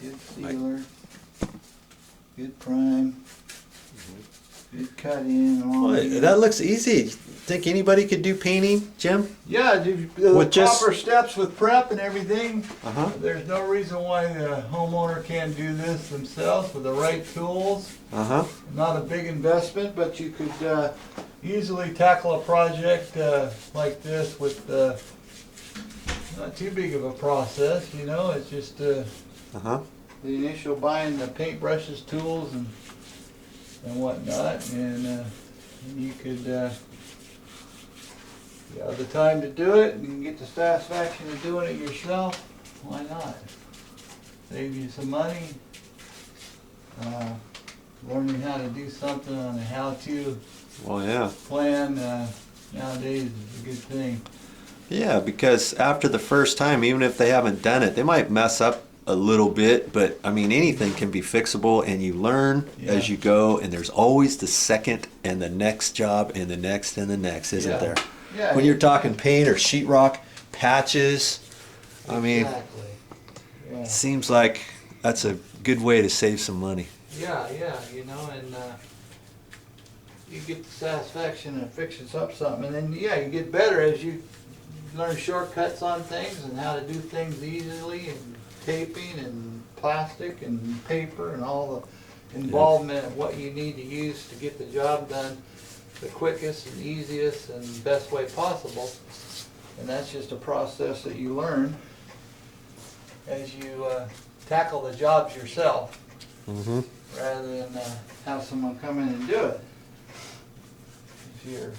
Good sealer. Good prime. Good cut in. Boy, that looks easy. Think anybody could do painting, Jim? Yeah, the With just- proper steps with prep and everything. Uh-huh. There's no reason why the homeowner can't do this themselves with the right tools. Uh-huh. Not a big investment, but you could easily tackle a project like this with not too big of a process, you know. It's just Uh-huh. the initial buying the paintbrushes, tools, and whatnot, and you could you have the time to do it, and you can get the satisfaction of doing it yourself. Why not? Save you some money. Learning how to do something on a how-to Well, yeah. plan nowadays is a good thing. Yeah, because after the first time, even if they haven't done it, they might mess up a little bit, but I mean, anything can be fixable, and you learn as you go, and there's always the second and the next job and the next and the next, isn't there? Yeah. When you're talking paint or sheetrock, patches, I mean, Exactly. Yeah. seems like that's a good way to save some money. Yeah, you know, and you get the satisfaction of fixing up something, and then you get better as you learn shortcuts on things and how to do things easily, and taping and plastic and paper and all the involvement of what you need to use to get the job done the quickest and easiest and best way possible. And that's just a process that you learn as you tackle the jobs yourself. Mm-hmm. Rather than have someone come in and do it. If you're